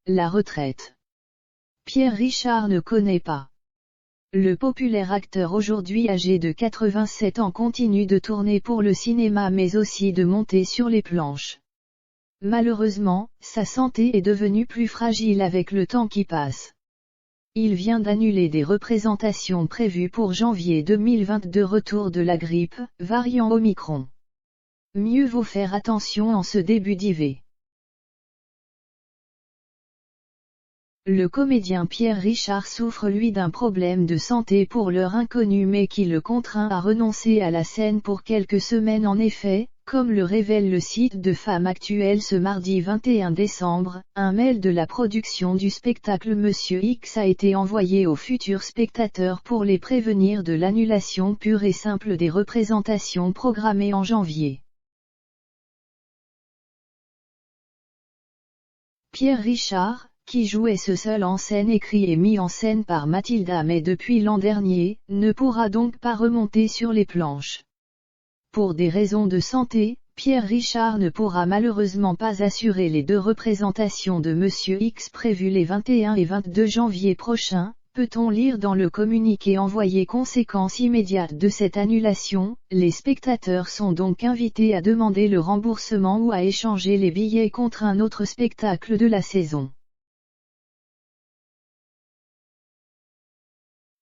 la retraite. Pierre Richard ne connaît pas. Le populaire acteur aujourd'hui âgé de 87 ans continue de tourner pour le cinéma mais aussi de monter sur les planches. Malheureusement, sa santé est devenue plus fragile avec le temps qui passe. Il vient d'annuler des représentations prévues pour janvier 2022. Retour de la grippe, variant Omicron. Mieux vaut faire attention en ce début d'hiver. Le comédien Pierre Richard souffre lui d'un problème de santé pour l'heure inconnu mais qui le contraint à renoncer à la scène pour quelques semaines. En effet, comme le révèle le site de Femme Actuelle ce mardi 21 décembre, un mail de la production du spectacle Monsieur X a été envoyé aux futurs spectateurs pour les prévenir de l'annulation pure et simple des représentations programmées en janvier. Pierre Richard, qui jouait ce seul en scène, écrit et mis en scène par Mathilda mais depuis l'an dernier, ne pourra donc pas remonter sur les planches. Pour des raisons de santé, Pierre Richard ne pourra malheureusement pas assurer les 2 représentations de Monsieur X prévues les 21 et 22 janvier prochains, peut-on lire dans le communiqué envoyé. Conséquence immédiate de cette annulation, les spectateurs sont donc invités à demander le remboursement ou à échanger les billets contre un autre spectacle de la saison.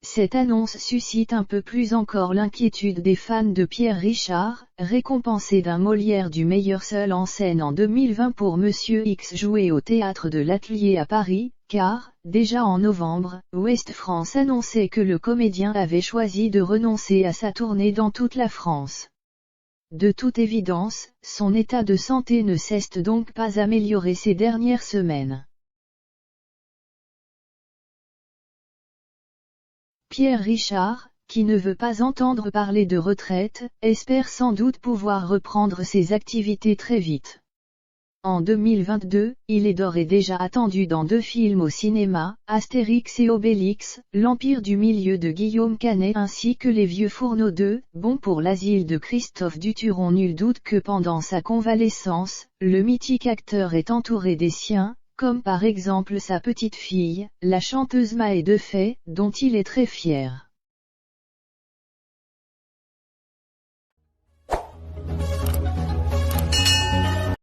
Cette annonce suscite un peu plus encore l'inquiétude des fans de Pierre Richard, récompensé d'un Molière du meilleur seul en scène en 2020 pour Monsieur X joué au théâtre de l'Atelier à Paris, car, déjà en novembre, Ouest France annonçait que le comédien avait choisi de renoncer à sa tournée dans toute la France. De toute évidence, son état de santé ne s'est donc pas amélioré ces dernières semaines. Pierre Richard, qui ne veut pas entendre parler de retraite, espère sans doute pouvoir reprendre ses activités très vite. En 2022, il est d'ores et déjà attendu dans 2 films au cinéma, Astérix et Obélix, l'Empire du Milieu de Guillaume Canet ainsi que Les Vieux Fourneaux 2, Bon pour l'asile de Christophe Duturon. Nul doute que pendant sa convalescence, le mythique acteur est entouré des siens, comme par exemple sa petite fille, la chanteuse Maë Defay, dont il est très fier.